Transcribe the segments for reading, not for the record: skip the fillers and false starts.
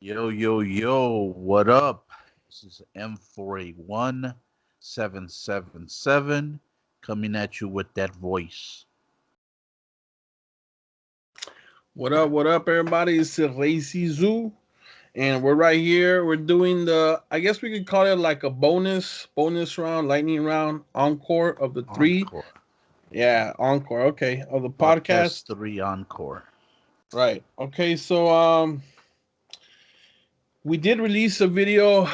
Yo, yo, yo, what up? This is M4A1777 coming at you with that voice. What up, everybody? It's ReyZizou, and we're right here. We're doing I guess we could call it like a bonus round, lightning round, encore of the three. Encore. Yeah, encore. Okay, of the Podcast podcast. 3 Encore. Right. Okay. So we did release a video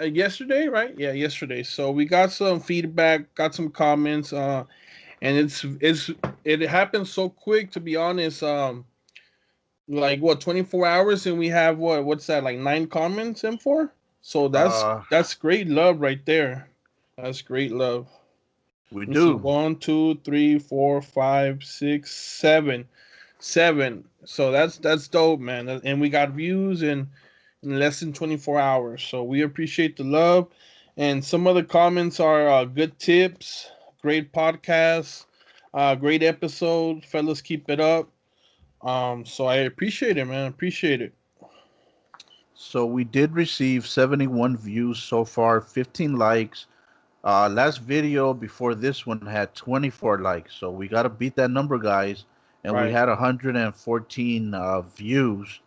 yesterday, right? Yeah, yesterday. So we got some feedback, got some comments. And it happened so quick. To be honest, like what 24 hours and we have what's that, like 9 comments in for, so that's Uh, that's great love right there. That's great love. we Let me see, do. 1 2 3 4 5 6 7 so that's dope, man. And we got views in less than 24 hours, so we appreciate the love. And some of the comments are good tips, great podcast, great episode, fellas, keep it up. So I appreciate it, man. Appreciate it. So we did receive 71 views so far, 15 likes. Last video before this one had 24 likes. So we got to beat that number, guys. And we Right. had 114 views.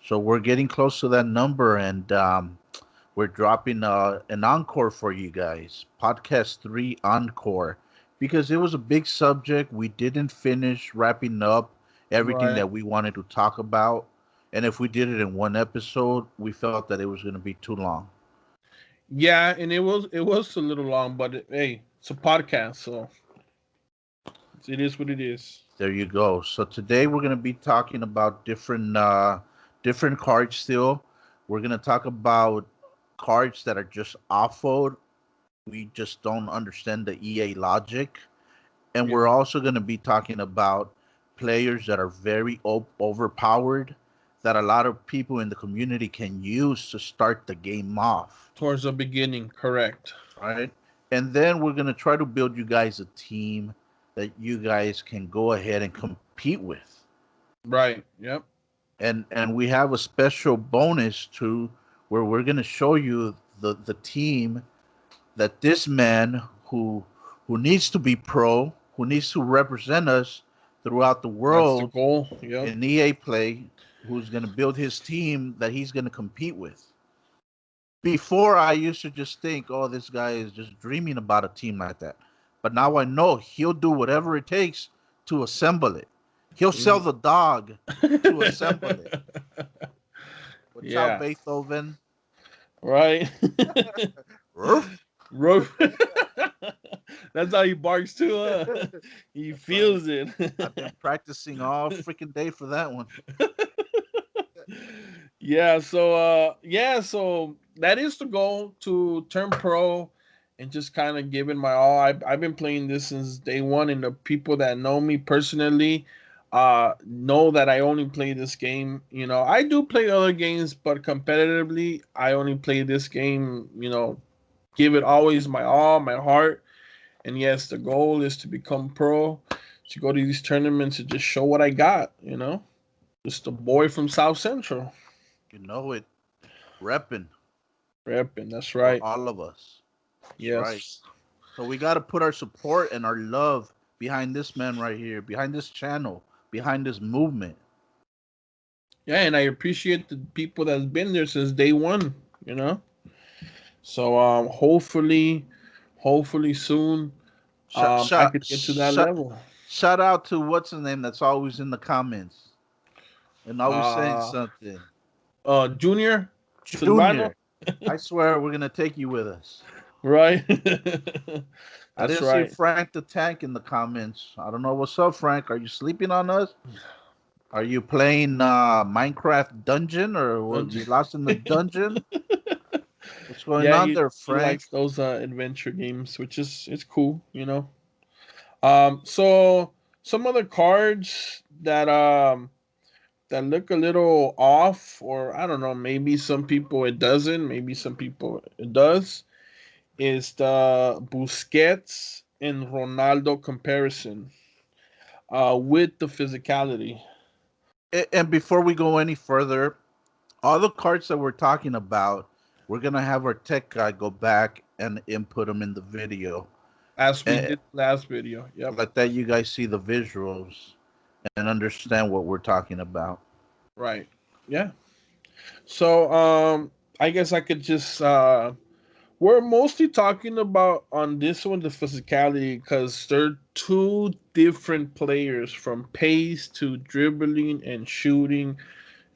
So we're getting close to that number, and we're dropping an encore for you guys. Podcast 3 Encore. Because it was a big subject. We didn't finish wrapping up everything Right. that we wanted to talk about. And if we did it in one episode, we felt that it was going to be too long. Yeah, and it was a little long, but hey, it's a podcast, so it is what it is. There you go. So today we're going to be talking about different cards still. We're going to talk about cards that are just awful. We just don't understand the EA logic. And Yeah. we're also going to be talking about players that are very overpowered that a lot of people in the community can use to start the game off, Towards the beginning, correct. right? And then we're going to try to build you guys a team that you guys can go ahead and compete with. Right. Yep. And we have a special bonus too, where we're going to show you the team that this man who needs to be pro, who needs to represent us throughout the That's the world goal. Yep. in EA play, who's going to build his team that he's going to compete with. Before, I used to just think, oh, this guy is just dreaming about a team like that. But now I know he'll do whatever it takes to assemble it. He'll sell the dog to assemble it. Watch out, Yeah. Beethoven. Right. Roof. Ro- That's how he barks too, huh? He That's right. feels it. I've been practicing all freaking day for that one. So that is the goal, to turn pro and just kind of give it my all. I've been playing this since day one, and the people that know me personally know that I only play this game. I do play other games, but competitively I only play this game. Give it always my all, my heart. And yes, the goal is to become pro, to go to these tournaments and just show what I got. Just a boy from South Central. You know it. Repping Repping, that's for right. all of us. That's right. Yes. So we got to put our support and our love behind this man right here, behind this channel, behind this movement. Yeah, and I appreciate the people that's been there since day one. So hopefully soon Shout, I shout, could get to that shout, level. shout out to what's his name that's always in the comments and always saying Uh something. Junior Silvano, Junior, I swear we're gonna take you with us. right? I That's didn't see right. Frank the Tank in the comments. I don't know what's up, Frank. Are you sleeping on us? Are you playing Minecraft Dungeon or what, you lost in the dungeon? What's going Yeah, on he there, he Frank? likes those adventure games, which is it's cool. So some other cards that look a little off, or I don't know, maybe some people it doesn't, maybe some people it does, is the Busquets and Ronaldo comparison with the physicality. And before we go any further, All the cards that we're talking about, we're gonna have our tech guy go back and input them in the video, as we and did last video. Yep. like that you guys see the visuals and understand what we're talking about. Right. Yeah. So I guess I could just we're mostly talking about on this one the physicality because they're two different players from pace to dribbling and shooting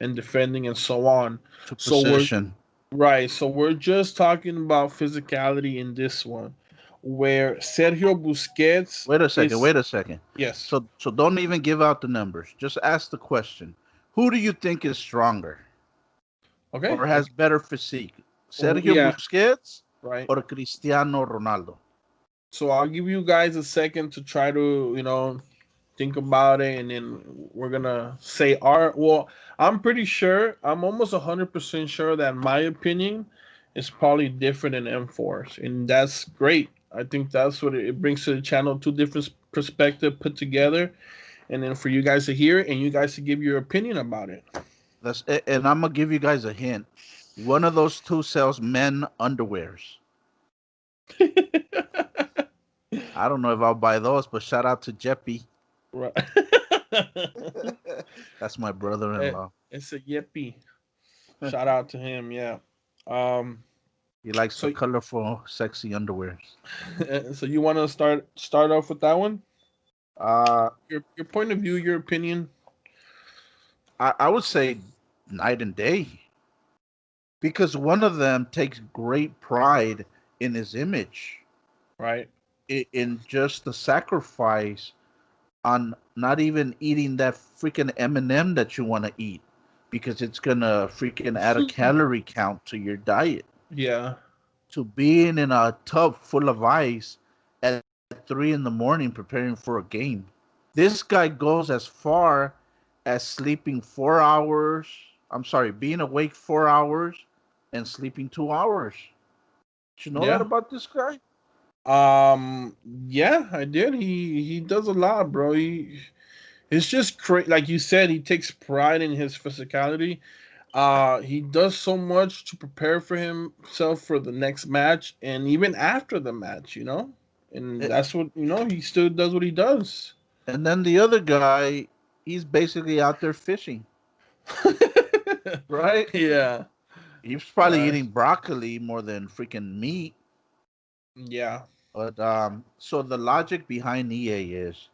and defending and so on. To So we're position. right. So we're just talking about physicality in this one, where Sergio Busquets Wait a second. is Wait a second. yes. So don't even give out the numbers. Just ask the question: who do you think is stronger Okay. or has better physique? Sergio Yeah. Busquets Right. or Cristiano Ronaldo? So I'll give you guys a second to try to think about it, and then we're gonna say our. Well, I'm pretty sure. I'm almost 100% sure that my opinion is probably different than M4's, and that's great. I think that's what it brings to the channel. Two different perspective put together, and then for you guys to hear it and you guys to give your opinion about it. That's it. And I'm gonna give you guys a hint. One of those two sells men underwears. I don't know if I'll buy those, but shout out to Jeppy. Right. That's my It- brother-in-law. it's a yippee. Shout out to him. Yeah. Um. He likes the So colorful, sexy underwears. so you want to start off with that one? Uh, Your point of view, your opinion. I would say night and day because one of them takes great pride in his image, Right. in just the sacrifice on not even eating that freaking M&M that you want to eat because it's gonna freaking add a calorie count to your diet. Yeah. To being in a tub full of ice at 3 in the morning preparing for a game. This guy goes as far as sleeping 4 hours. I'm sorry, being awake 4 hours and sleeping 2 hours. Did you know that Yeah. about this guy? Yeah, I did. He does a lot, bro. It's just crazy. Like you said, he takes pride in his physicality. He does so much to prepare for himself for the next match and even after the match, And A- that's what, he still does what he does. And then the other guy, he's basically out there fishing, right? Yeah. He's probably Right. eating broccoli more than freaking meat. Yeah. But so the logic behind EA is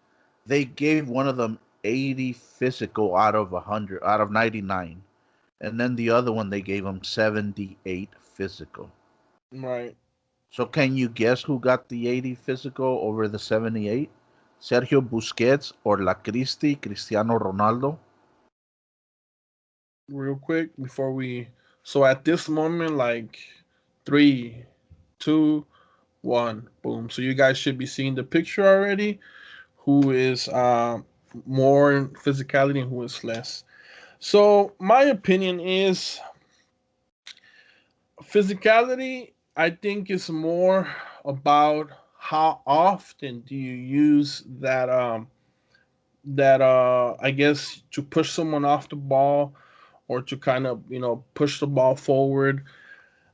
they gave one of them 80 physical out of 100, out of 99. And then the other one they gave him 78 physical. Right. So can you guess who got the 80 physical over the 78? Sergio Busquets or La Cristi, Cristiano Ronaldo? Real quick before we. So at this moment, like 3, 2, 1, boom. So you guys should be seeing the picture already. Who is more in physicality and who is less. So my opinion is physicality. I think is more about how often do you use that I guess to push someone off the ball or to kind of push the ball forward.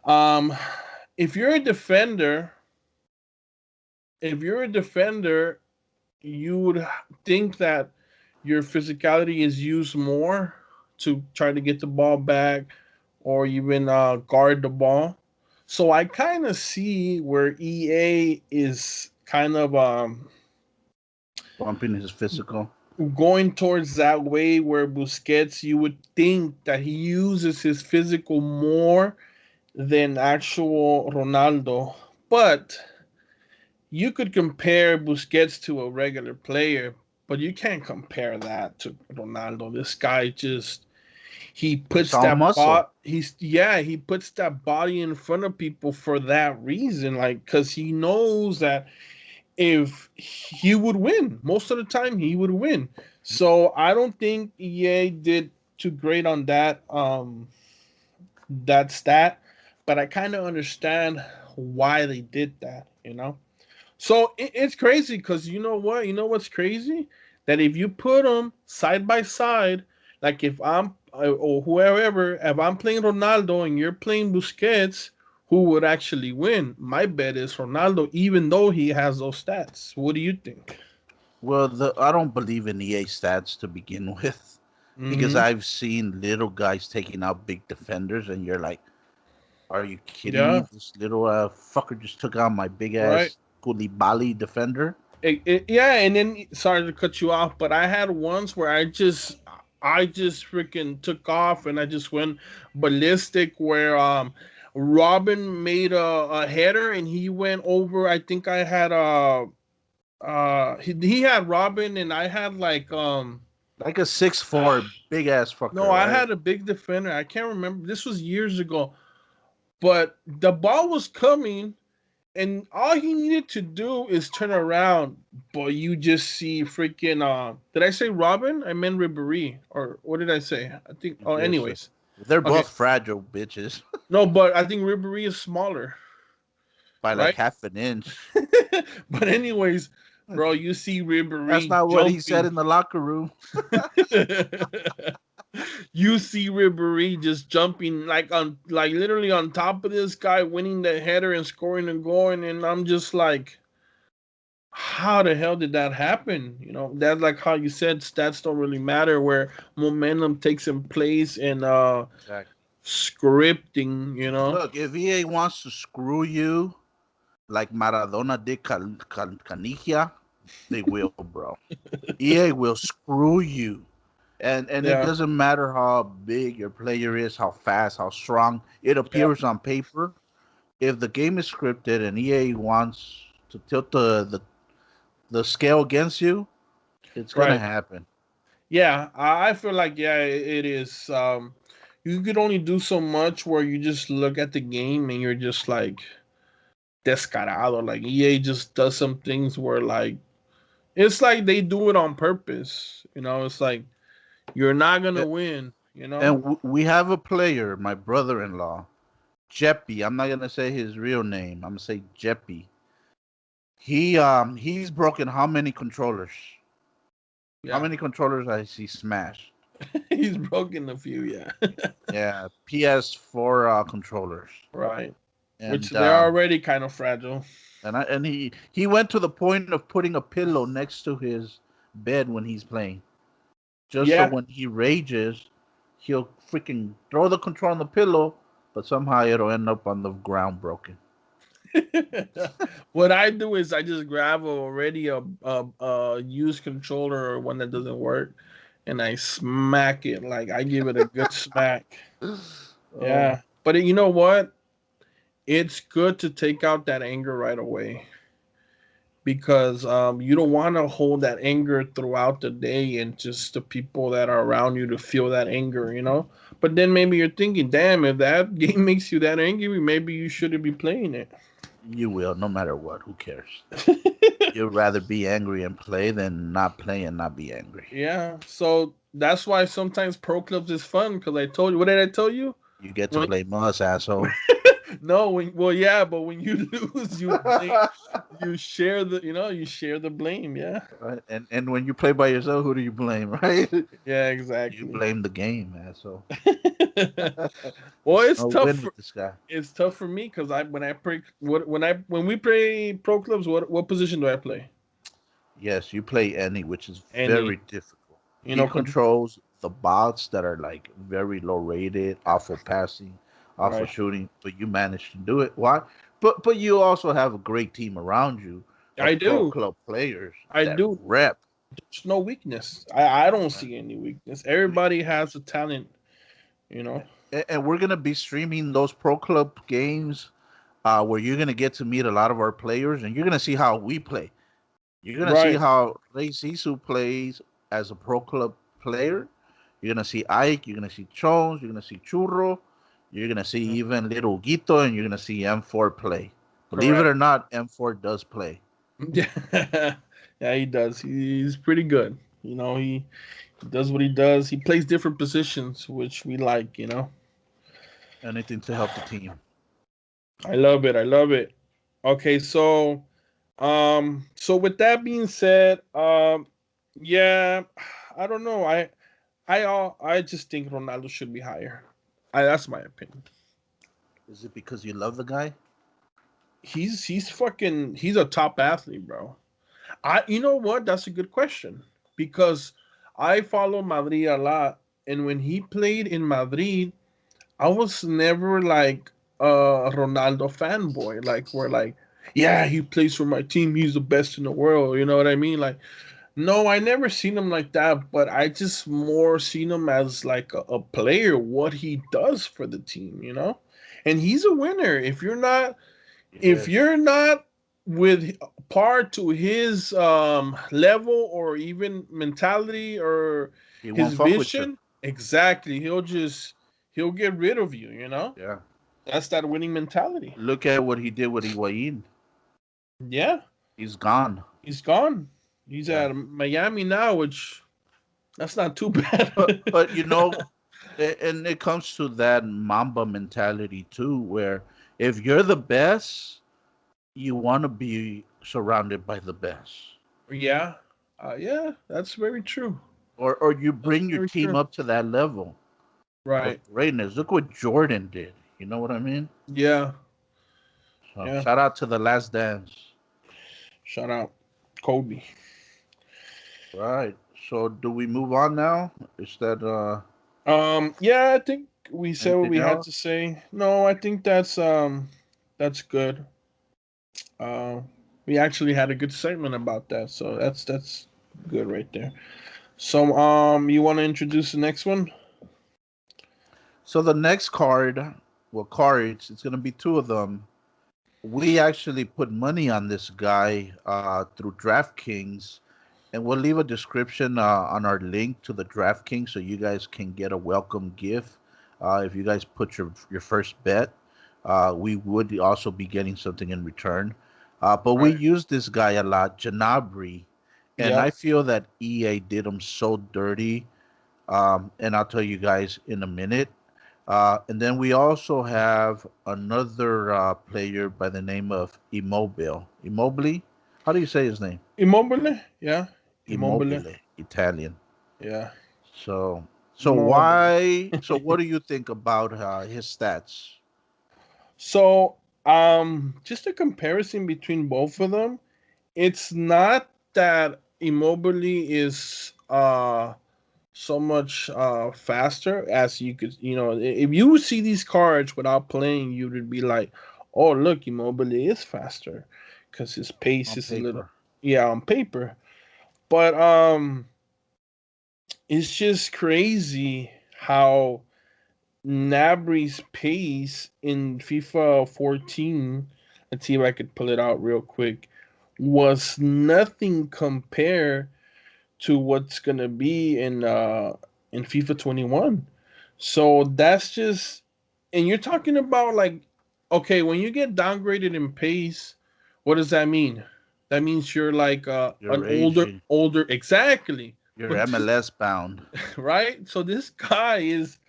Um, if you're a defender, if you're a defender, you would think that your physicality is used more to try to get the ball back or even guard the ball. So I kind of see where EA is kind of Bumping his physical. going towards that way where Busquets, you would think that he uses his physical more than actual Ronaldo. But you could compare Busquets to a regular player, but you can't compare that to Ronaldo. This guy just he It's puts all that muscle. he puts that body in front of people for that reason, like because he knows that if he would win most of the time, he would win. So I don't think EA did too great on that stat, but I kind of understand why they did that. So it's crazy because you know what? You know what's crazy? That if you put them side by side, like if or whoever, if I'm playing Ronaldo and you're playing Busquets, who would actually win? My bet is Ronaldo, even though he has those stats. What do you think? Well, I don't believe in EA stats to begin with, because Mm-hmm. I've seen little guys taking out big defenders, and you're like, "Are you kidding me? Yeah, This little fucker just took out my big right. ass Koulibaly defender." Yeah, and then sorry to cut you off, but I had once where I just freaking took off and I just went ballistic where Robin made a header and he went over. I think I had he had Robin and I had like Like a 6'4" big ass no, fucker, I right? had a big defender. I can't remember. This was years ago, but the ball was coming and all he needed to do is turn around, but you just see freaking did I say Robin? I meant Ribéry. Or what did I say? I think oh Yes, anyways. they're Okay. both fragile bitches No, but I think Ribéry is smaller, by like right? half an inch. But anyways, bro, you see That's Ribéry not what he said jumping. in the locker room. You see Ribéry just jumping like literally on top of this guy winning the header and scoring a goal and I'm just like how the hell did that happen? That's like how you said stats don't really matter where momentum takes in place and Exactly. scripting. Look, if EA wants to screw you like Maradona did Canigia, they will, bro. EA will screw you. And it Yeah, doesn't matter how big your player is, how fast, how strong it yeah, appears on paper. If the game is scripted and EA wants to tilt the scale against you, it's gonna right. happen. Yeah, I feel like yeah, it is. You could only do so much where you just look at the game and you're just like descarado. Like EA just does some things where like it's like they do it on purpose. It's like you're not gonna A- win. And we have a player, my brother-in-law, Jeppy. I'm not gonna say his real name. I'm gonna say Jeppy. He's broken how many controllers? How Yeah. many controllers has he smashed? He's broken a few, yeah. Yeah, PS4 controllers. Right. Which And they're already kind of fragile. he went to the point of putting a pillow next to his bed when he's playing, just so Yeah. when he rages, he'll freaking throw the control on the pillow, but somehow it'll end up on the ground broken. What I do is I just grab already a used controller or one that doesn't work, and I smack it. Like I give it a good smack. Oh, Yeah. But you know what? It's good to take out that anger right away because you don't want to hold that anger throughout the day and just the people that are around you to feel that anger. But then maybe you're thinking, damn, if that game makes you that angry, maybe you shouldn't be playing it. you will, no matter what. Who cares? You'd rather be angry and play than not play and not be angry. Yeah, so that's why sometimes pro clubs is fun because I told you. What did I tell you? You get to When blame us, asshole. no, well, yeah, but when you lose, you blame, you share the blame. Yeah, Right? And when you play by yourself, who do you blame, right? yeah, You exactly. blame the game, asshole. Well, It's it's no tough. win with this guy. It's tough for me because I when I play when we play pro clubs, what position do I play? Yes, you play any, which is Any, very difficult. you He know, 'cause- controls the bots that are like very low rated, awful passing, awful right? shooting, but you manage to do it. Why? But you also have a great team around you I of pro do, club players I that do. rep. There's no weakness. I don't Right? see any weakness. Everybody has a talent. You know. And we're gonna be streaming those pro club games where you're gonna get to meet a lot of our players, and you're gonna see how we play. You're gonna see Right. how ReyZizou plays as a pro club player. You're gonna see Ike. You're gonna see Jones. You're gonna see Churro. You're gonna see Mhm. even Little Guito, and you're gonna see M4 play. Believe it Correct. or not, M4 does play. Yeah. Yeah, he does. He's pretty good. He does what he does. He plays different positions, which we like. Anything to help the team. I love it. I love it. Okay, so with that being said, yeah, I don't know. I just think Ronaldo should be higher. That's my opinion. Is it because you love the guy? He's fucking he's a top athlete, bro. I You know what? That's a good question because I follow Madrid a lot, and when he played in Madrid, I was never like a Ronaldo fanboy. Like we're like, yeah, he plays for my team. He's the best in the world. You know what I mean? Like, no, I never seen him like that. But I just more seen him as like a player, what he does for the team. You know, and he's a winner. If Yes. you're not with par to his level or even mentality or He his won't fuck with you. vision, exactly, he'll get rid of you. You know, Yeah. that's that winning mentality. Look at what he did with Higuain. Yeah, He's gone. he's gone. He's Yeah. at Miami now, which that's not too bad. But you know, and it comes to that Mamba mentality too, where if you're the best, you want to be surrounded by the best, Yeah, yeah, that's very true. or you That's bring your very team true. up to that level of Right. greatness. Look what Jordan did. You know what I mean? Yeah. So Yeah. shout out to the Last Dance. Shout out, Kobe. Right. So do we move on now? Is that Yeah, I think we said what anything we had else? to say. No, I think that's good. Uh, we actually had a good segment about that, so that's good right there. So you want to introduce the next one? So the next card, well, cards, it's gonna be two of them. We actually put money on this guy through DraftKings, and we'll leave a description on our link to the DraftKings so you guys can get a welcome gift. If you guys put your first bet, we would also be getting something in return. But we Right. use this guy a lot, Janabri, and I Yep. feel that EA did him so dirty. And I'll tell you guys in a minute. And then we also have another player by the name of Immobile. Immobile? How do you say his name? Immobile. Yeah. Immobile. Immobile, Italian. Yeah. So, so Immobile. why? So, what do you think about his stats? So just a comparison between both of them. It's not that Immobile is so much faster as you could, if you see these cards without playing, you would be like, oh, look, Immobile is faster because his pace On is a little, paper? yeah, on paper. But it's just crazy how Nabry's pace in FIFA 14, let's see if I could pull it out real quick, was nothing compared to what's gonna be in FIFA 21. So that's just, and you're talking about like, okay, when you get downgraded in pace, what does that mean? That means you're like an Your older, exactly. you're But this, MLS bound. right? So this guy is,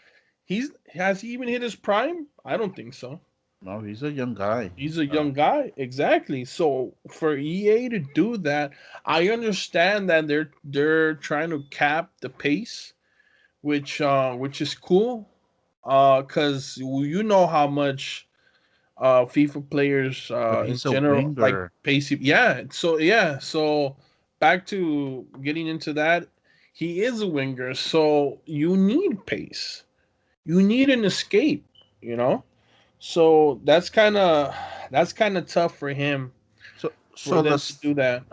has he even hit his prime? I don't think so. No, he's a young guy. He's a young guy, exactly. So for EA to do that, I understand that they're trying to cap the pace, which is cool, because you know how much FIFA players But in he's a general like winger. pace. So back to getting into that, he is a winger, so you need pace. You need an escape, you know. So that's kind of tough for him So, for so them to do that,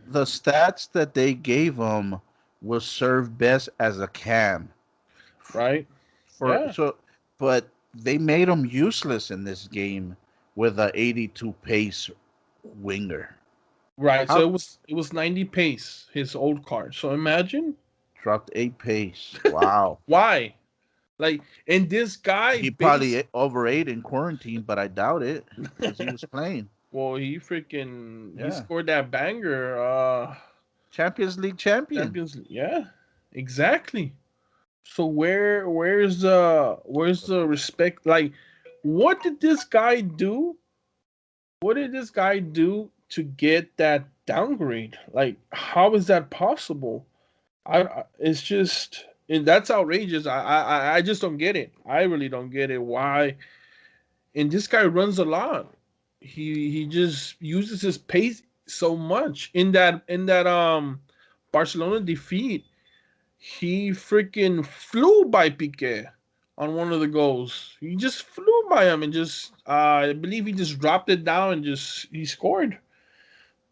the stats that they gave him will serve best as a cam right? for Yeah, so, but they made him useless in this game with a 82 pace winger. right. So How it was 90 pace his old card. So imagine dropped 8 pace? Wow. why. Like, and this guy He base, probably overate in quarantine, but I doubt it because he was playing. well, he Yeah, scored that banger. Champions League champion. Champions League. Yeah, exactly. So where's the respect? Like, what did this guy do? What did this guy do to get that downgrade? Like, how is that possible? It's And that's outrageous. I just don't get it. I really don't get it. Why? And this guy runs a lot. He just uses his pace so much in that Barcelona defeat. He freaking flew by Piqué on one of the goals. He just flew by him and just I believe he just dropped it down and just he scored.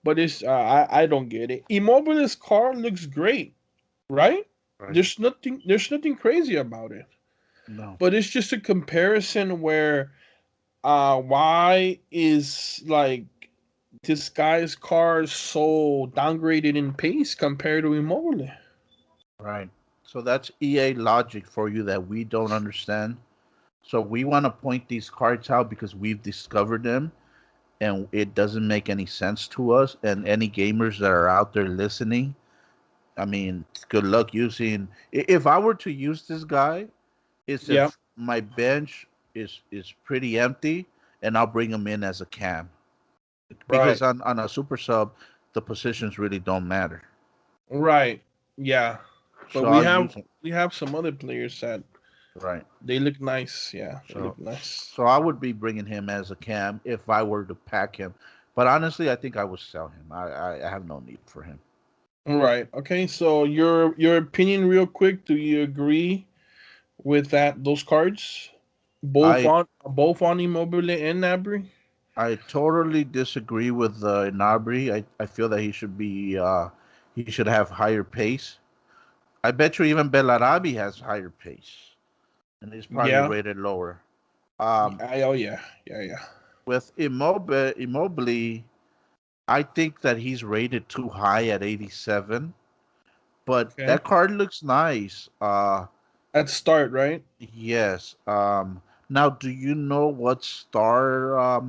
But it's I don't get it. Immobile's car looks great, right? Right. There's nothing crazy about it. No. But it's just a comparison where why is like this guy's car so downgraded in pace compared to Immobile? Right. So that's EA logic for you that we don't understand. So we want to point these cards out because we've discovered them and it doesn't make any sense to us. And any gamers that are out there listening, I mean, good luck using. If I were to use this guy, it's Yeah, if my bench is pretty empty, and I'll bring him in as a cam because right, on a super sub, the positions really don't matter. right, yeah. But So I'll use him. we have some other players that Right. they look nice. Yeah, they So look nice. so I would be bringing him as a cam if I were to pack him. But honestly, I think I would sell him. I have no need for him. Right. Okay. So your opinion, real quick. Do you agree with that? Those cards, I both on Immobile and Nabry. I totally disagree with Nabri. I feel that he should have higher pace. I bet you even Bellarabi has higher pace, and he's probably Yeah. rated lower. Um, Oh yeah. Yeah. Yeah. with Immobile, I think that he's rated too high at 87, but Okay. that card looks nice. At start, right? Yes. Now, do you know what star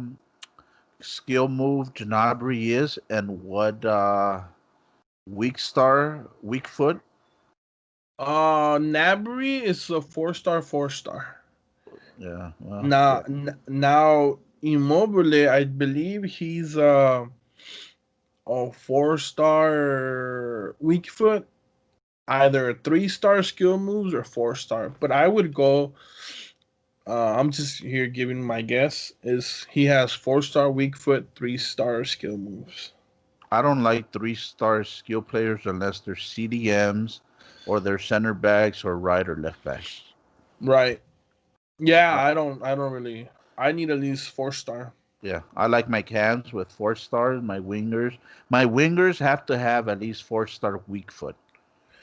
skill move Gnabry is and what weak foot? Nabry is a 4-star, 4-star. Yeah, well, Now, yeah, now Immobile, I believe he's a 4-star weak foot, either a 3-star skill moves or 4-star. But I would go. I'm just here giving my guess. Is he has 4-star weak foot, 3-star skill moves. I don't like 3-star skill players unless they're CDMs or they're center backs or right or left backs. Right. Yeah. I, I don't really. I need at least 4-star. yeah, I like my cams with 4 stars. My wingers, have to have at least 4-star weak foot.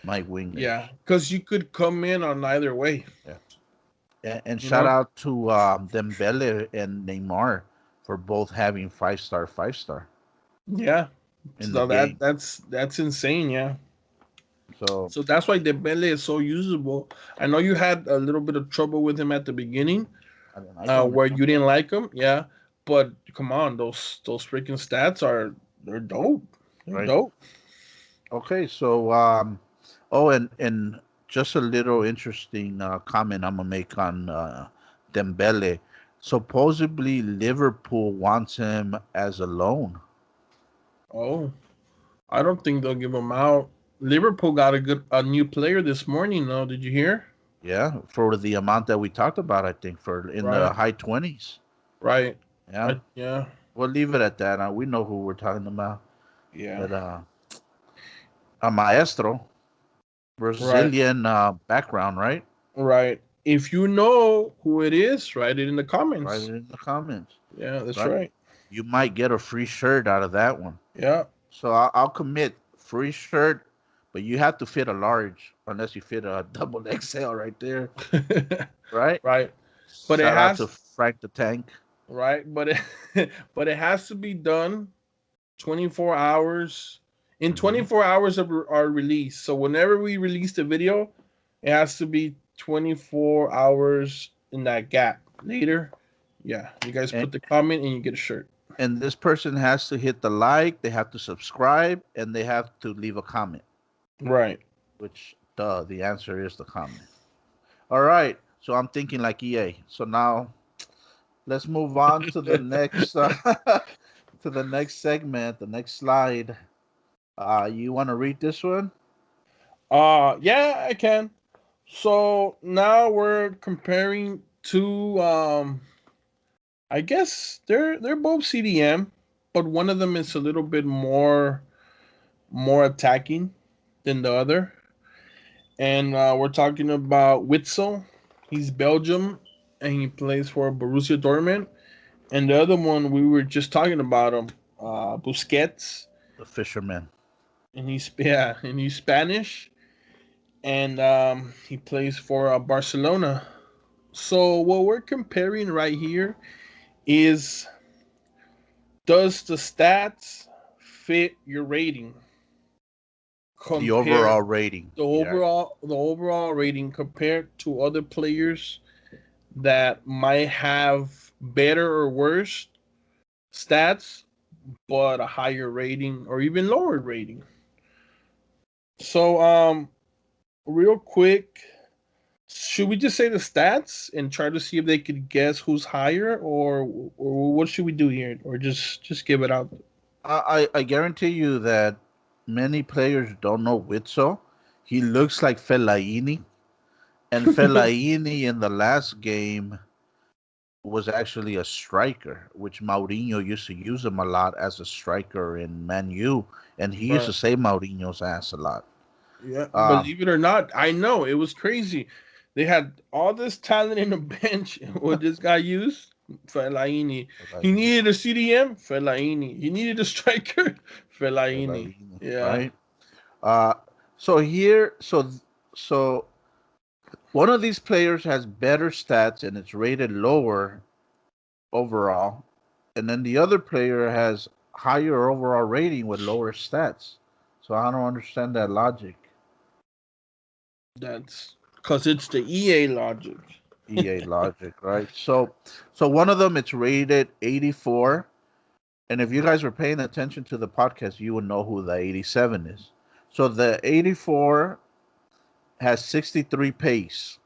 My wingers. Yeah, because you could come in on either way. Yeah. And You shout know. out to Dembele and Neymar for both having 5-star, 5-star Yeah. in the So game. that's insane. Yeah. So So that's why Dembele is so usable. I know you had a little bit of trouble with him at the beginning, I didn't like him. where you didn't like him. Yeah, but come on, those freaking stats they're dope. They're Right. dope. Okay. So oh, and just a little interesting comment I'm gonna make on Dembele. Supposedly Liverpool wants him as a loan. Oh, I don't think they'll give him out. Liverpool got a new player this morning. No, did you hear? Yeah, for the amount that we talked about, I think for in the Right, high 20s. right. Yeah, Yeah, we'll leave it at that. We know who we're talking about. yeah. But a maestro, Right, Brazilian background, right? right. If you know who it is, write it in the Write it comments. in the comments, Yeah, that's right? right. You might get a free shirt out of that one. Yeah. So I'll commit free shirt, but you have to fit a large, unless you fit a double XL right there, right? Right. But it Shout out to has Frank the Tank. right, but but it has to be done 24 hours in Hmm. 24 hours of our release. So whenever we release the video, it has to be 24 hours in that gap. Later, yeah, you guys And put the comment and you get a shirt. and this person has to hit the like, they have to subscribe, and they have to leave a comment. Right. Which, duh, the answer is the comment. All right. So I'm thinking like EA. So now let's move on to the next to the next segment, the next slide. You want to read this one? Yeah, I can. So now we're comparing two. I guess they're both CDM, but one of them is a little bit more attacking than the other. And we're talking about Witzel. He's Belgium, and he plays for Borussia Dortmund. And the other one we were just talking about him, Busquets, The fisherman. and he's Spanish, and he plays for Barcelona. So what we're comparing right here is, does the stats fit your rating? The Compare overall rating. Yeah. the overall rating compared to other players that might have better or worse stats but a higher rating or even lower rating. So real quick, should we just say the stats and try to see if they could guess who's higher, or what should we do here, or just give it out? I guarantee you that many players don't know Witzel. He looks like Fellaini, and Fellaini in the last game was actually a striker, which Mourinho used to use him a lot as a striker in Man U, and he used Right. to save Mourinho's ass a lot. Yeah, Um, believe it or not, I know it was crazy. They had all this talent in the bench. What this guy used? Fellaini. He Fellaini, needed a CDM. Fellaini. He needed a striker. Fellaini. Fellaini, Yeah. right? Uh, so here, so one of these players has better stats and it's rated lower overall, and then the other player has higher overall rating with lower stats. So I don't understand that logic. That's because it's the EA logic. EA logic, right? So one of them it's rated 84, and if you guys were paying attention to the podcast, you would know who the 87 is. So the 84 has 63 pace.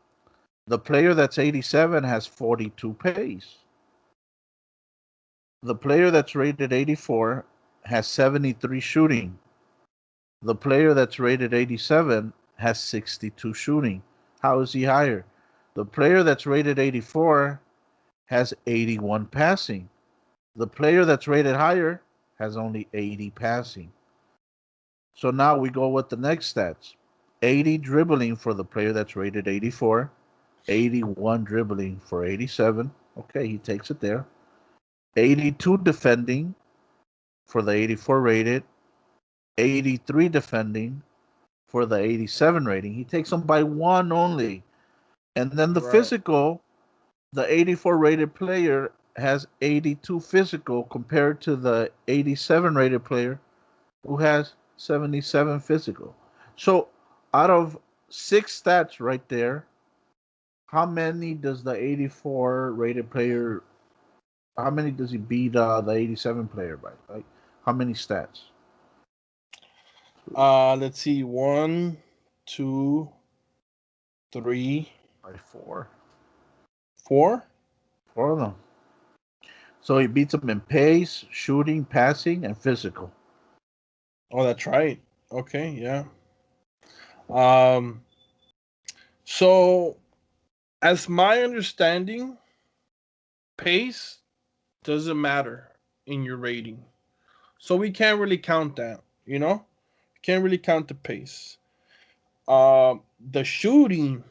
The player that's 87 has 42 pace. The player that's rated 84 has 73 shooting. The player that's rated 87 has 62 shooting. How is he higher? The player that's rated 84 has 81 passing. The player that's rated higher has only 80 passing. So now we go with the next stats: 80 dribbling for the player that's rated 84, 81 dribbling for 87. Okay, he takes it there. 82 defending for the 84 rated, 83 defending for the 87 rating. He takes them by one only. And then the Right. physical, the 84 rated player has 82 physical compared to the 87 rated player who has 77 physical. So out of six stats right there, how many does the 84 rated player, how many does he beat the 87 player by? Like, how many stats? Let's see. One, two, three, By four. four. Four of them. So he beats him in pace, shooting, passing, and physical. Oh, that's right. Okay, yeah. Um, so as my understanding, pace doesn't matter in your rating. So we can't really count that, you know? Can't really count the pace. The shooting,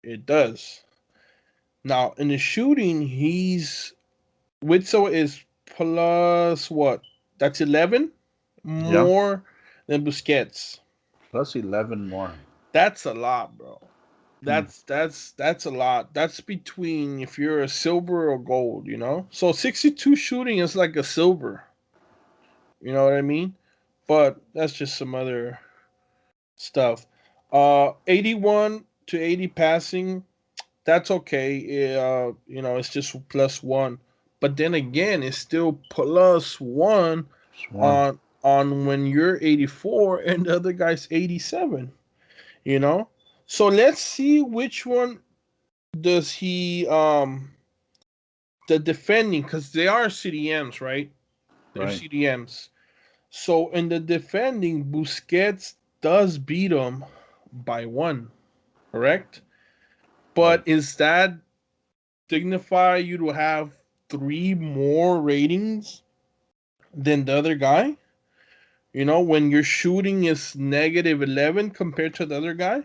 it does. Now, in the shooting, he's Witzel is plus what? That's 11 Yeah. more than Busquets. Plus 11 more. That's a lot, bro. Hmm. That's a lot. That's between if you're a silver or gold, you know? So 62 shooting is like a silver. You know what I mean? But that's just some other stuff. 81 to 80 passing, that's okay. It's just plus one. But then again, it's still plus one Just one. on when you're 84 and the other guy's 87. You know, so let's see which one does he the defending, because they are CDMs, right? They're Right. CDMs. So in the defending, Busquets does beat him by one, correct? But is that dignify you to have 3 more ratings than the other guy? You know, when your shooting is -11 compared to the other guy?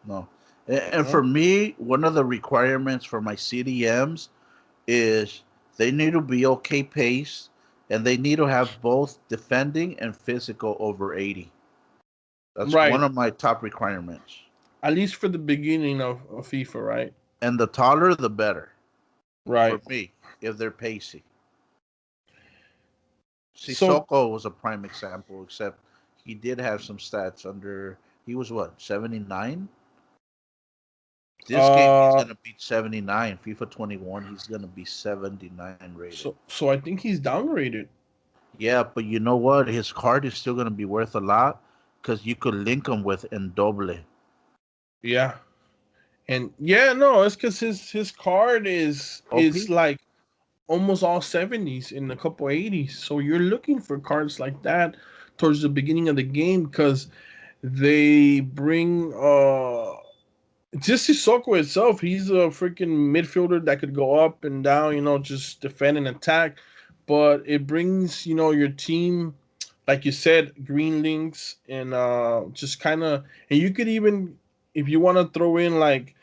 No. And No? for me, one of the requirements for my CDMs is they need to be okay pace and they need to have both defending and physical over 80. That's one Right. of my top requirements. At least for the beginning of FIFA, right? And the taller, the better for Right. me, if they're pacey. So Sissoko was a prime example, except he did have some stats under. He was what, 79? This game, he's uh going to beat 79. FIFA 21, he's going to be 79 rated. so I think he's downgraded. Yeah, but you know what? His card is still going to be worth a lot because you could link him with Endoble. Yeah. And yeah, no, it's because his card is OP? like almost all 70s and a couple 80s. So you're looking for cards like that towards the beginning of the game because they bring just Sissoko itself. He's a freaking midfielder that could go up and down, you know, just defend and attack. But it brings, you know, your team, like you said, green links and just kind of, and you could even, if you want to throw in like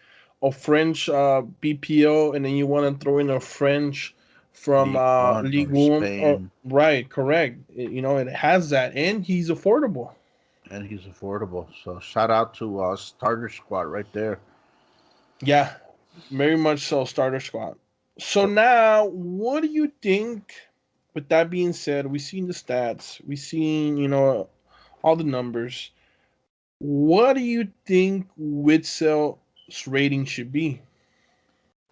a French BPO and then you want to throw in a French from League One League or One, or Spain. right, correct. You know, it has that, and he's affordable. And he's affordable. So shout out to starter squad right there. Yeah, very much so, starter squad. So now, what do you think? With that being said, we've seen the stats, we've seen, you know, all the numbers. What do you think Witzel's rating should be?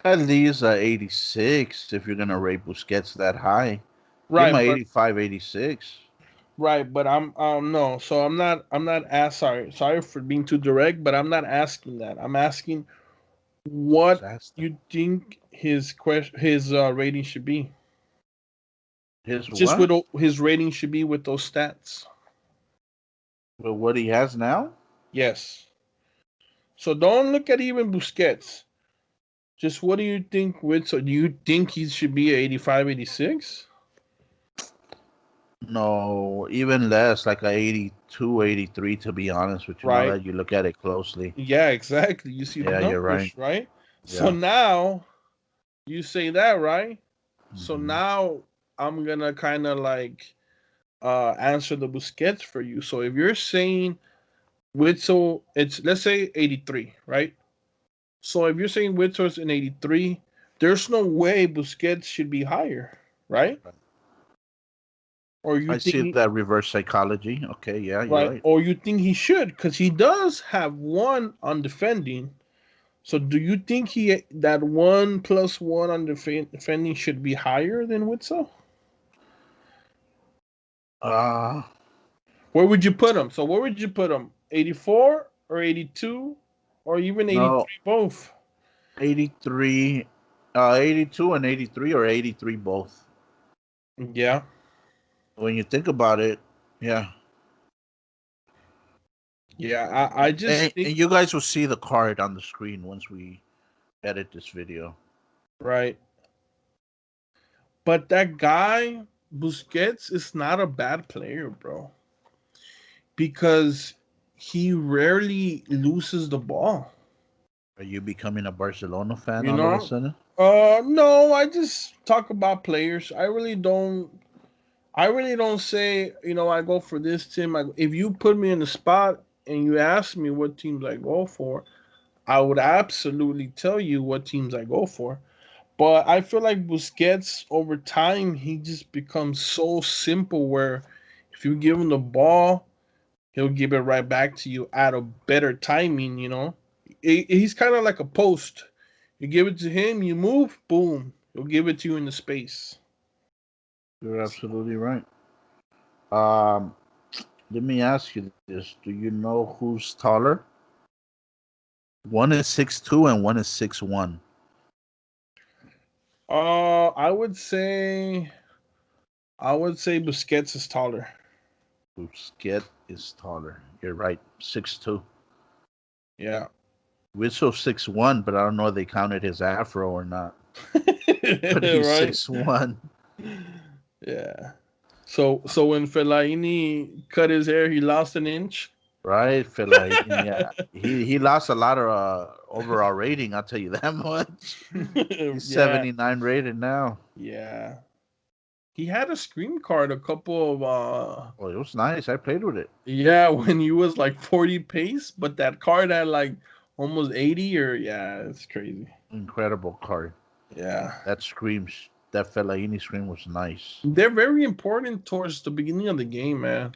At least 86 if you're gonna rate Busquets that high. Give him Right, a but 85, 86. right, but I'm no, so I'm not ask sorry for being too direct, but I'm not asking that. I'm asking Just what ask them. you think his rating should be. His Just what? with his rating should be with those stats. Well, what he has now? Yes. So don't look at even Busquets. Just what do you think with so do you think he should be 85, 86? No, even less, like a 82, 83. To be honest with you, now Right? that you look at it closely. Yeah, exactly. You see the Yeah, you're right. numbers, right? So Yeah. now you say that, right? So Hmm. now I'm gonna kind of like answer the Busquets for you. So if you're saying Witzel, it's let's say 83, right? So if you're saying Witzel's in 83, there's no way Busquets should be higher, right? Or you I see think that reverse psychology. Okay, yeah, you're right? right. Or you think he should because he does have one on defending. So do you think he that 1+1 on defending should be higher than Witzel? Uh Where would you put him? So where would you put him? 84 or 82 or even no, 83 both? 83, 82 and 83 or 83 both. Yeah. When you think about it, yeah. Yeah, I just think And you guys will see the card on the screen once we edit this video. right. But that guy Busquets is not a bad player, bro. Because he rarely loses the ball. Are you becoming a Barcelona fan You all of a know? sudden? No, I just talk about players. I really don't say, you know, I go for this team. If you put me in the spot and you ask me what teams I go for, I would absolutely tell you what teams I go for. But I feel like Busquets over time he just becomes so simple where if you give him the ball, he'll give it right back to you at a better timing, you know. He's kind of like a post. You give it to him, you move, boom, he'll give it to you in the space. You're absolutely right. Um, Let me ask you this: do you know who's taller? One is 6'2" and one is 6'1". I would say Busquets is taller. Busquets is taller. You're right, 6'2". Yeah. Whistle 6'1", but I don't know if they counted his afro or not. But he's Right? 6'1". Yeah. So when Fellaini cut his hair, he lost an inch. Right, Fellaini. Yeah, he lost a lot of overall rating. I'll tell you that much. He's Yeah, 79 rated now. yeah. He had a scream card a couple of Oh, it was nice. I played with it. yeah, when he was like 40 pace, but that card had like almost 80 or yeah, it's crazy. Incredible card. Yeah. That screams. That Fellaini scream was nice. They're very important towards the beginning of the game, man.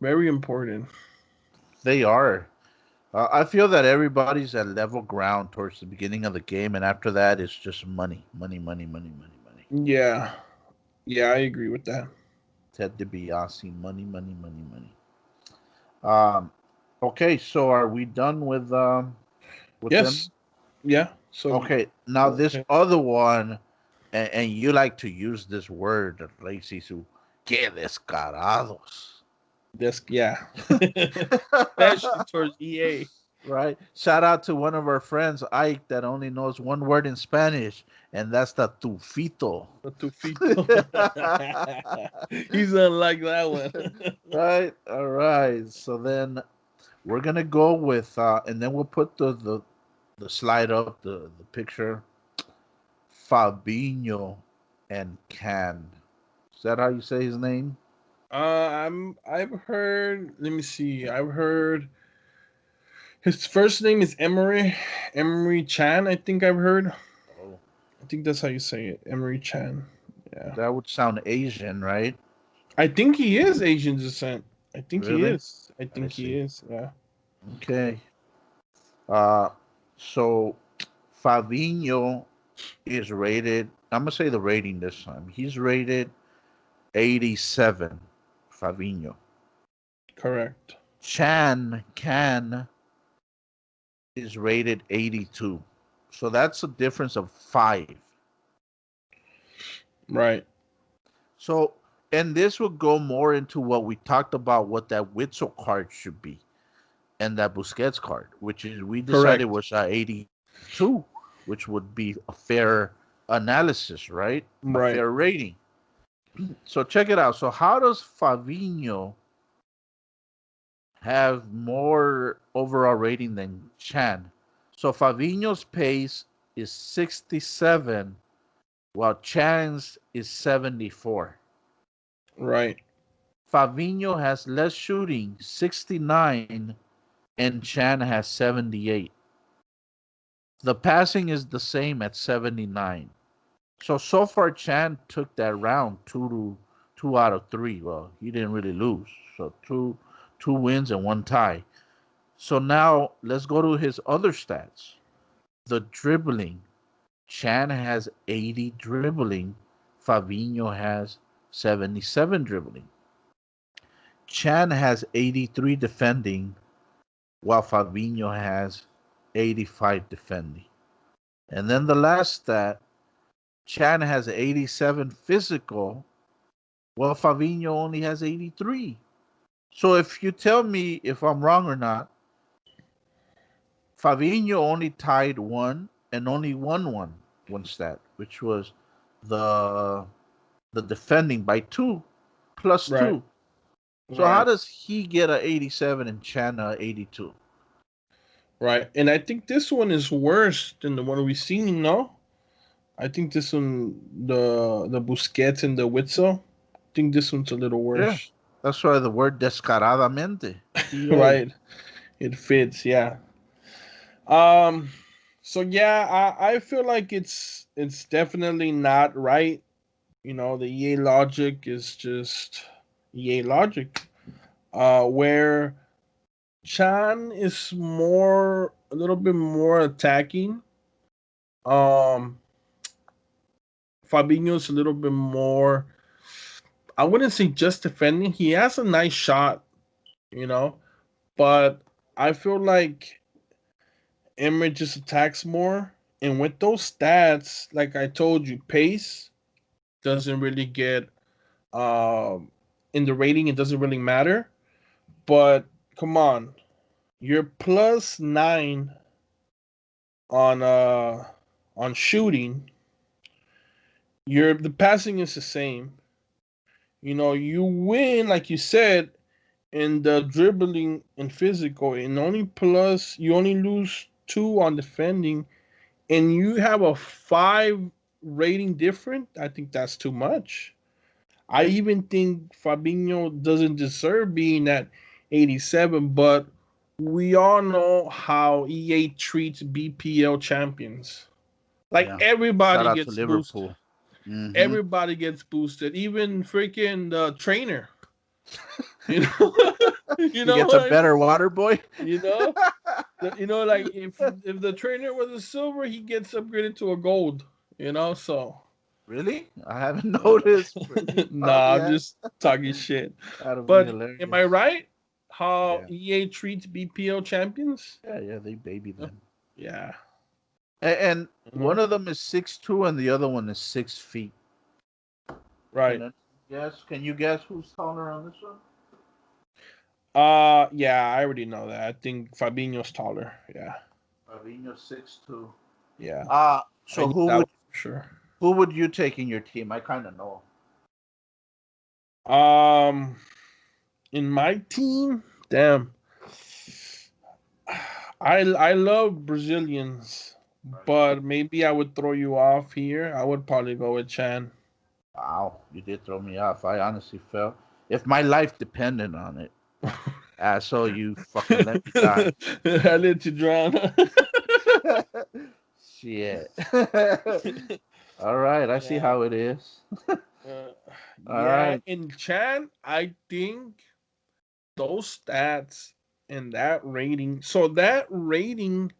Very important. They are. I feel that everybody's at level ground towards the beginning of the game, and after that, it's just money, money, money, money, money, money. Yeah. Yeah, I agree with that. Ted DiBiase, money, money, money, money. Um, okay, so are we done with Yes. them? Yeah. So Okay, now go this ahead. other one, and you like to use this word, ReyZizou, que descarados. This yeah. Especially towards EA. Right? Shout out to one of our friends, Ike, that only knows one word in Spanish, and that's the tufito. The Tufito. He's unlike that one. Right? All right. So then we're gonna go with and then we'll put the slide up, the picture. Fabinho and Can. Is that how you say his name? I've heard. Let me see. I've heard his first name is Emery Chan. I think I've heard. Oh, I think that's how you say it, Emery Chan. Yeah. that would sound Asian, right? I think he is Asian descent. I think he Really? is. I I think he see. is. Yeah. Okay. Uh, so Fabinho is rated. I'm gonna say the rating this time. He's rated 87. Fabinho. Correct. Can is rated 82. So that's a difference of 5. Right. So, and this will go more into what we talked about, what that Witzel card should be, and that Busquets card, which is we decided Correct. was 82, which would be a fair analysis, right? A Right. fair rating. So check it out. So how does Fabinho have more overall rating than Chan? So Fabinho's pace is 67, while Chan's is 74. Right. Fabinho has less shooting, 69, and Chan has 78. The passing is the same at 79. So far Chan took that round 2 out of 3. Well, he didn't really lose. So two wins and one tie. So now let's go to his other stats. The dribbling. Chan has 80 dribbling. Fabinho has 77 dribbling. Chan has 83 defending, while Fabinho has 85 defending. And then the last stat, Chan has 87 physical, while Fabinho only has 83. So if you tell me if I'm wrong or not, Fabinho only tied one and only won one stat, which was the the defending by 2 plus Right. 2. So how Right. does he get a 87 and Chan a 82? Right. And I think this one is worse than the one we seen. No. I think this one, the Busquets and the Witzel. I think this one's a little Yeah, worse. that's why the word descaradamente. EA. Right. It fits. Yeah. Um. So yeah, I feel like it's definitely not right. You know, the EA logic is just EA logic. Where Chan is more a little bit more attacking. Um, Fabinho's a little bit more. I wouldn't say just defending. He has a nice shot, you know, but I feel like Emre just attacks more. And with those stats, like I told you, pace doesn't really get um in the rating. It doesn't really matter. But come on, you're plus 9 on shooting, the passing is the same. You know, you win like you said in the dribbling and physical, and only plus you only lose 2 on defending, and you have a 5 rating different. I think that's too much. I even think Fabinho doesn't deserve being at 87, but we all know how EA treats BPL champions. Like Yeah. Shout everybody out to gets boosted. Liverpool. Hmm. Everybody gets boosted. Even freaking the trainer. You know, you He know gets a what I better mean? water boy. You know, like if the trainer was a silver, he gets upgraded to a gold. You know, so Really? I haven't yeah. noticed. He Nah, probably I'm has. just talking shit. That'll be But am I hilarious. right? How Yeah. EA treats BPL champions? Yeah, yeah, they baby Uh, them. Yeah. And one Mhm. of them is 6'2" and the other one is 6 feet. Can Right. I guess? Can you guess who's taller on this one? Yeah, I already know that. I think Fabinho's taller. Yeah. Fabinho 6'2". Yeah. I So knew that one for sure. who would you take in your team? I kind of know. Um, in my team, damn, I love Brazilians, but maybe I would throw you off here. I would probably go with Chan. Wow, you did throw me off. I honestly felt if my life depended on it. So you fucking let me die. I let you drown. Shit. All right, I see Yeah. how it is. Uh, All yeah, right. in Chan, I think those stats and that rating. So that rating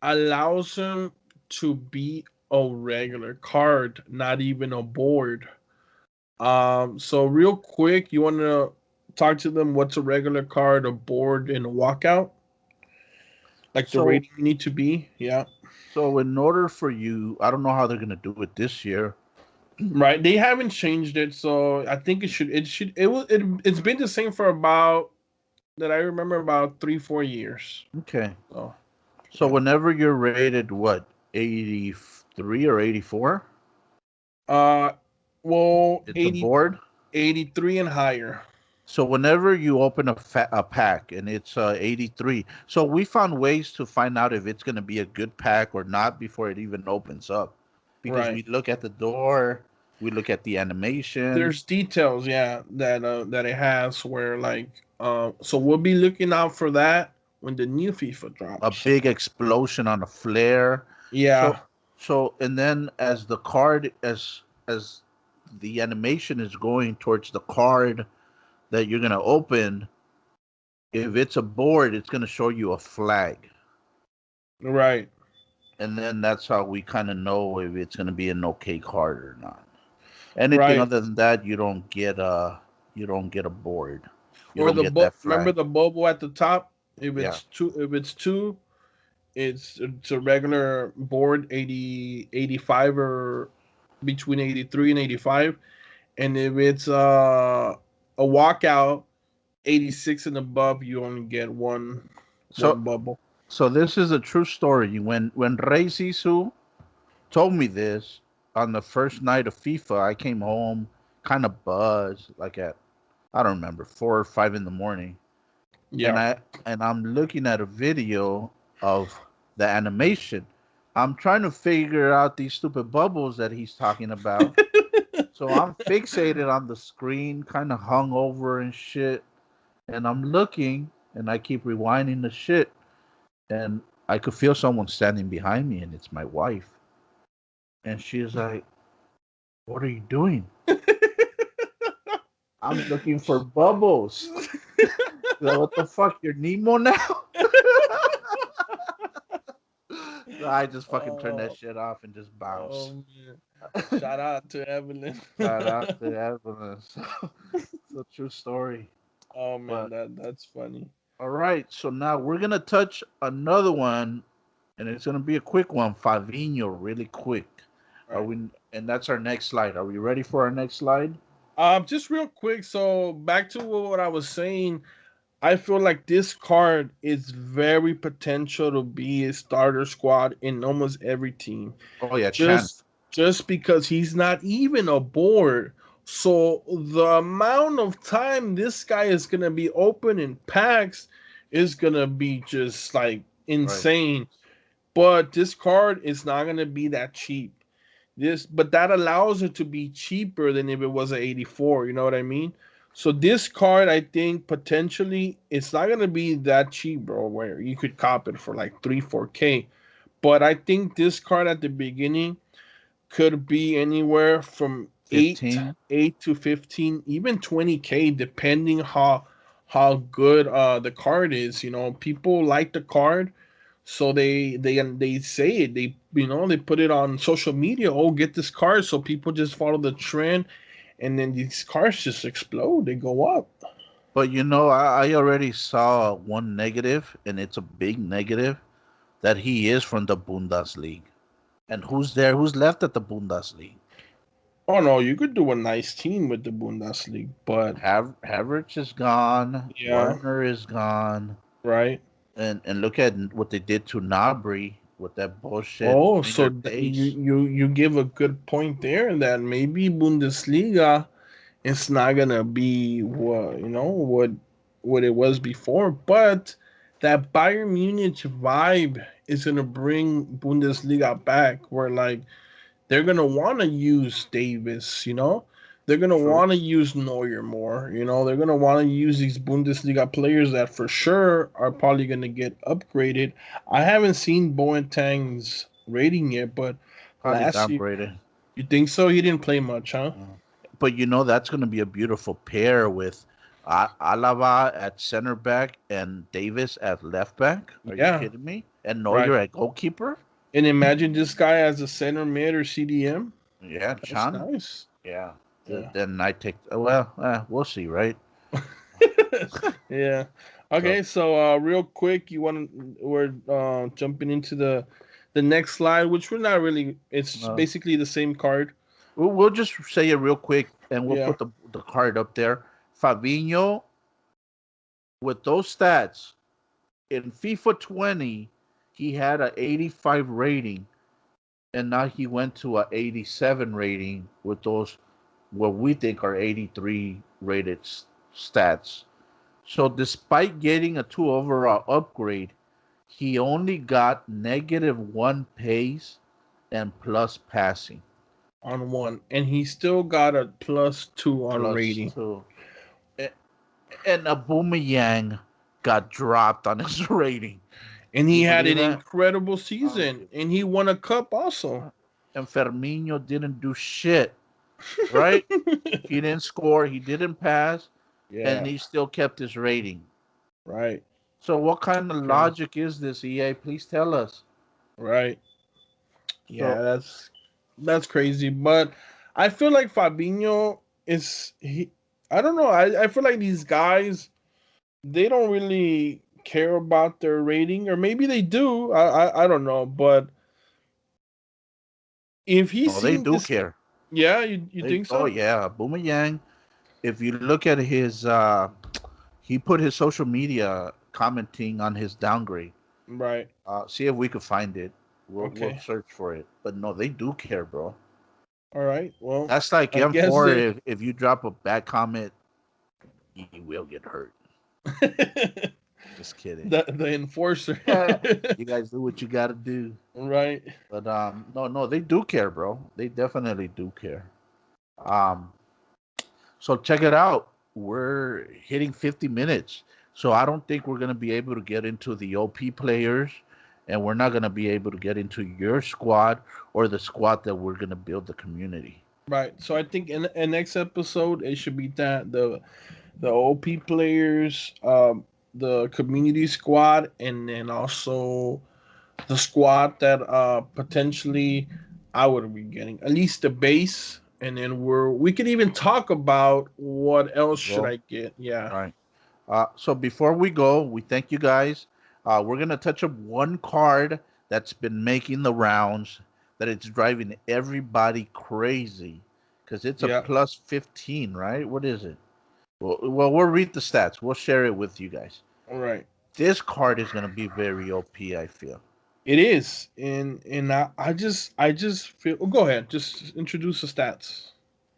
allows him to be a regular card, not even a board. So real quick, you want to talk to them? What's a regular card, a board, and a walkout? Like the So rating you need to be. Yeah, so in order for you, I don't know how they're gonna do it this year. right. They haven't changed it, so I think it should. It should. It was. It's been the same for about that I remember about 3-4 years. Okay. So So yeah. whenever you're rated what, 83 or 84? Uh, well, It's a 80, board. 83 and higher. So whenever you open a pack and it's 83, so we found ways to find out if it's going to be a good pack or not before it even opens up, because Right. we look at the door, we look at the There's animations, details, yeah, that it has where like so we'll be looking out for that when the new FIFA a drops. big explosion on a flare. So Yeah, and then as the card as the animation is going towards the card that you're going to open, if it's a board, it's going to show you a flag. right, And then that's how we kind of know if it's going to be an okay card or not. Anything right. other than that, you don't get a board. You Or don't get that remember flag. the bubble at the top? Yeah. If it's two, it's a regular board 80 85 or between 83 and 85. And if it's a walkout 86 and above, you only get So one bubble. this is a true story. When ReyZizou told me this on the first night of FIFA, I came home kind of buzzed, like at, I don't remember, 4 or 5 in the morning, and Yeah. I'm looking at a video of the animation. I'm trying to figure out these stupid bubbles that he's talking about. So I'm fixated on the screen, kind of hung over and shit. And I'm looking, and I keep rewinding the shit, and I could feel someone standing behind me, and it's my wife. And she's like, "What are you doing?" I'm looking for bubbles. Like, what the fuck? You're Nemo now? So I just fucking turned that Oh, shit off and just bounced. oh man. Shout out to Evelyn. Shout out to Evelyn. It's a true story. Oh man, But that's funny. all right, so now we're gonna touch another one, and it's gonna be a quick one. Favino, really quick. Are Right. we? And that's our next slide. Are we ready for our next slide? Just real quick. So back to what I was saying. I feel like this card is very potential to be a starter squad in almost every team. Oh yeah, Chan. Just because he's not even a board. So the amount of time this guy is gonna be open in packs is gonna be just like Right. insane. But this card is not gonna be that cheap. But that allows it to be cheaper than if it was an 84. You know what I mean? So this card, I think potentially it's not gonna be that cheap, bro. Where you could cop it for like 3, 4K. But I think this card at the beginning could be anywhere from 15. 8 to 15, even 20K, depending how good the card is. You know, people like the card, so they say it. They put it on social media. Oh, get this card, so people just follow the trend, and then these cards just explode. They go up. But you know, I already saw one negative, and it's a big negative, that he is from the Bundesliga. And who's there? Who's left at the Bundesliga? Oh no, you could do a nice team with the Bundesliga, but Havertz is gone. yeah, Werner is gone. right. And look at what they did to Nabry with that bullshit Oh, so finger you pace. you give a good point there that maybe Bundesliga is not gonna be what it was before, but that Bayern Munich vibe is gonna bring Bundesliga back, where like they're gonna want to use Davis, they're gonna True. want to use Neuer more, they're gonna want to use these Bundesliga players that for sure are probably gonna get upgraded. I haven't seen Boateng's rating yet, but Probably last year, downgraded. you think so? He didn't play much, huh? But you know that's going to be a beautiful pair with Alaba at center back and Davis at left back. Are you Yeah, kidding me? And Neuer right. at goalkeeper? And imagine this guy as a center mid or CDM. Yeah, That's Chan. nice. Yeah. Yeah. Then I take. Well, we'll see, right? Yeah. So Okay, so real quick, we're jumping into the next slide, which we're not really. It's uh, basically the same card. we'll just say it real quick, and we'll Yeah. put the card up there. Fabinho with those stats in FIFA 20, he had an 85 rating, and now he went to a 87 rating with those what we think are 83 rated stats. So despite getting a 2 overall upgrade, he only got -1 pace and plus passing. On one, and he still got a +2 on Plus rating, 2. And Aubameyang got dropped on his rating. and he You had believe an that? incredible Oh, season, and he won a cup also. and Firmino didn't do shit, right? He didn't score, he didn't pass, and Yeah. he still kept his rating. Right. So what kind of Okay. logic is this, EA? Please tell us. Right. So Yeah, that's crazy. But I feel like Fabinho is he. I don't know. I feel like these guys, they don't really care about their rating, or maybe they do. I don't know. But if he's no, they seeing do this, care. yeah, you think Oh so? yeah, Boomerang. If you look at his, he put his social media commenting on his downgrade. Right. See if we could find it. We'll Okay. search for it. But no, they do care, bro. All right. Well, That's like I guess M4. If you drop a bad comment, you will get hurt. the Just kidding. the enforcer. You guys do what you got to do. Right. But no, they do care, bro. They definitely do care. Um, so check it out. We're hitting 50 minutes. So I don't think we're gonna be able to get into the OP players, and we're not gonna be able to get into your squad or the squad that we're gonna build the community. Right. So I think in next episode it should be that the OP players, the community squad, and then also the squad that potentially I would be getting at least the base, and then we could even talk about what else should Well, I get. Yeah. all right. So before we go, we thank you guys. We're gonna touch up one card that's been making the rounds, that it's driving everybody crazy, because it's a Yeah. plus 15, right? What is it? Well, we'll read the stats. We'll share it with you guys. All right. This card is gonna be very OP. I feel. It is, and I just feel. Oh, go ahead, just introduce the stats.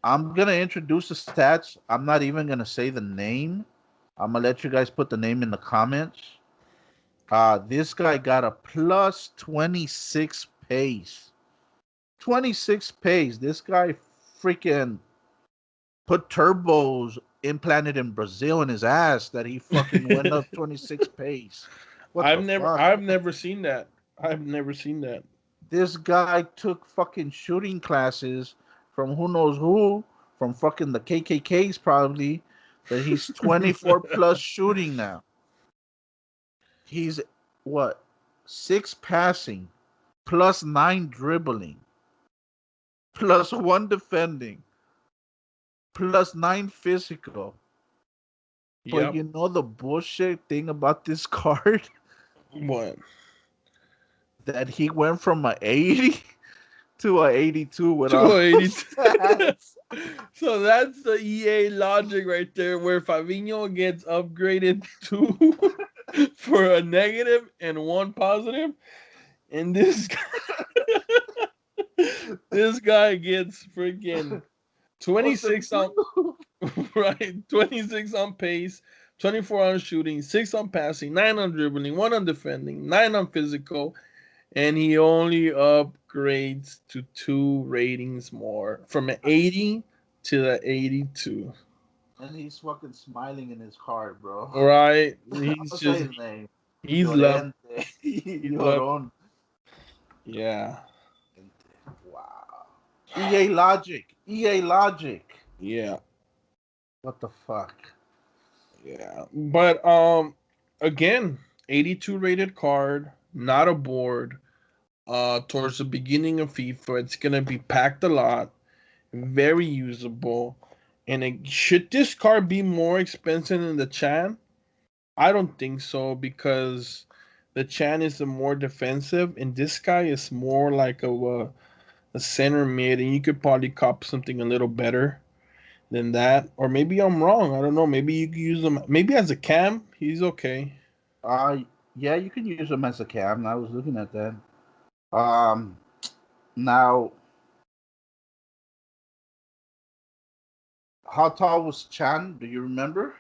I'm gonna introduce the stats. I'm not even gonna say the name. I'm gonna let you guys put the name in the comments. This guy got a plus 26 pace. 26 pace. This guy freaking put turbos implanted in Brazil in his ass that he fucking went up 26 pace. What the fuck? I've never seen that. I've never seen that. This guy took fucking shooting classes from who knows who, from fucking the KKKs probably, that he's 24 plus shooting now. He's what? 6 passing, plus 9 dribbling, plus 1 defending, plus 9 physical. But Yep. you know the bullshit thing about this card? What? That he went from a 80 to a 82 with all 280. those stats. So that's the EA logic right there, where Fabinho gets upgraded to for a negative and 1 positive, and this guy gets freaking What's the 26 on right, 26 on pace, 24 on shooting, 6 on passing, 9 on dribbling, 1 on defending, 9 on physical, and he only upgrades to 2 ratings more from an 80 to the 82. And he's fucking smiling in his card, bro. Right? I'll say his name. He's love. Llorente. He's love. Llorón. Yeah. Wow. EA Logic. EA Logic. Yeah. What the fuck? Yeah. But again, 82 rated card, not a board. Towards the beginning of FIFA, it's gonna be packed a lot, very usable. And should this card be more expensive than the Chan? I don't think so, because the Chan is the more defensive, and this guy is more like a center mid, and you could probably cop something a little better than that. Or maybe I'm wrong. I don't know. Maybe you could use him. Maybe as a cam, he's okay. Uh yeah, you can use him as a cam. I was looking at that. Um Now, how tall was Chan? Do you remember?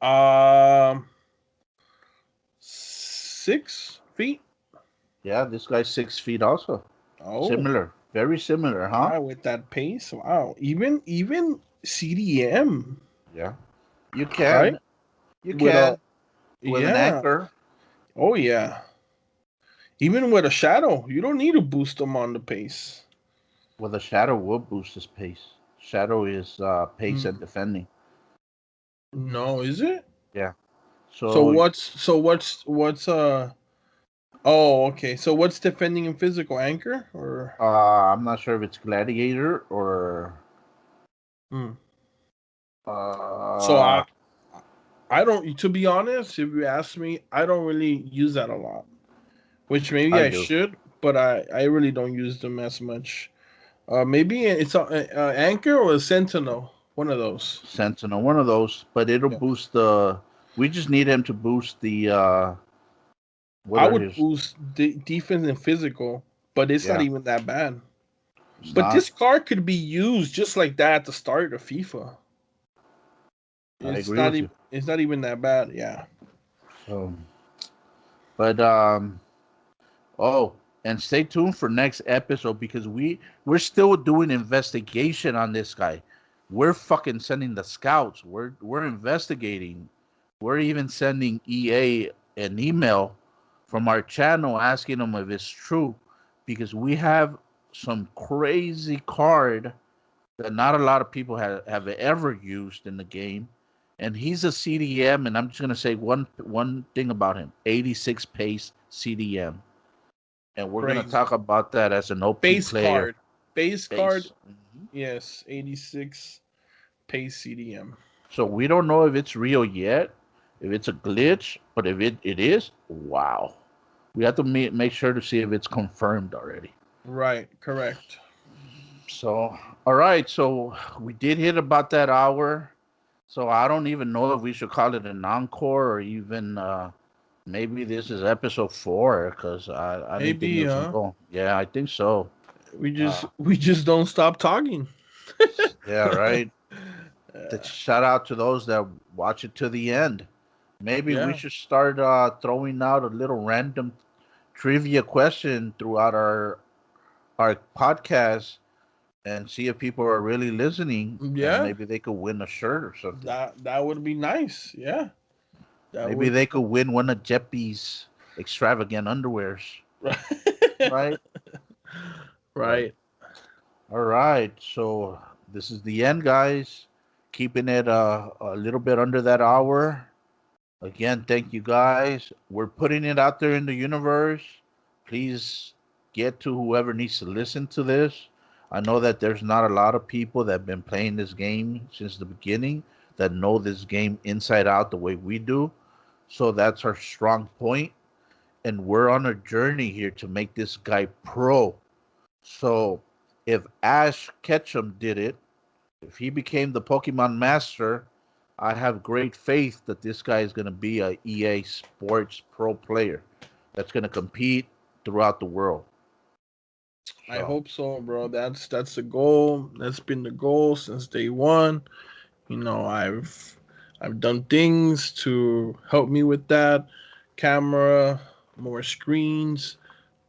Um, 6 feet. Yeah, this guy's 6 feet also. Oh, Similar. Very similar, huh? wow! With that pace, wow. Even CDM, Yeah. You right? can. You With a can. With an yeah. anchor. Oh yeah. Even with a shadow, you don't need to boost them on the pace. With a shadow will boost his pace. Shadow is pace and Mm, defending. no, is it? Yeah. So So what's oh, okay. So what's defending and physical, anchor or I'm not sure if it's gladiator or hmm. So uh I don't, to be honest, if you ask me, I don't really use that a lot. Which maybe I I do. should, but I really don't use them as much. Maybe it's a anchor or a sentinel, one of those. Sentinel, one of those, but it'll Yeah. boost the we just need him to boost the what I are would his boost defense and physical, but it's not yeah, even that bad. it's But not. this card could be used just like that at the start of FIFA. I agree with you. It's not even that bad. Yeah. So but oh, and stay tuned for next episode because we're still doing investigation on this guy. We're fucking sending the scouts. We're investigating. We're even sending EA an email from our channel asking them if it's true because we have some crazy card that not a lot of people have ever used in the game. And he's a CDM, and I'm just gonna say one thing about him: 86 pace CDM, and we're gonna Crazy. talk about that as an OP Base player card. Base card. base. Mhm. Yes. 86 pace CDM. So we don't know if it's real yet, if it's a glitch, but if it is, wow, we have to make sure to see if it's confirmed already. Right. Correct. So all right, so we did hit about that hour. So I don't even know if we should call it an encore or even maybe this is episode 4 because I didn't think it Maybe, was gonna huh? go. Yeah, I think so. We just Uh, we just don't stop talking. yeah, right. Uh, Shout out to those that watch it to the end. Maybe we yeah, should start throwing out a little random trivia question throughout our podcast and see if people are really listening, and yeah. maybe they could win a shirt or something. That would be nice. Yeah, that Maybe would. they could win one of Jeppy's extravagant underwears, right? But Right. all right, so this is the end, guys. Keeping it a little bit under that hour. Again, thank you guys. We're putting it out there in the universe. Please get to whoever needs to listen to this. I know that there's not a lot of people that have been playing this game since the beginning that know this game inside out the way we do. So that's our strong point. And we're on a journey here to make this guy pro. So if Ash Ketchum did it, if he became the Pokemon master, I have great faith that this guy is going to be a EA Sports pro player that's going to compete throughout the world. I So, hope so, bro. That's the goal. That's been the goal since day one. I've done things to help me with that. Camera, more screens,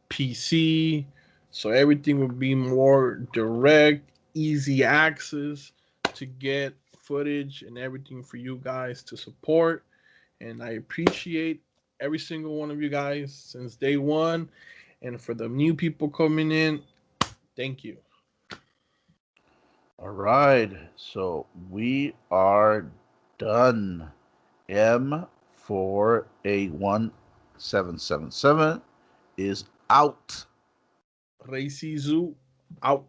PC, so everything would be more direct, easy access to get footage and everything for you guys to support. And I appreciate every single one of you guys since day one. And for the new people coming in, thank you. all right. So we are done. M4A1777 is out. ReyZizou out.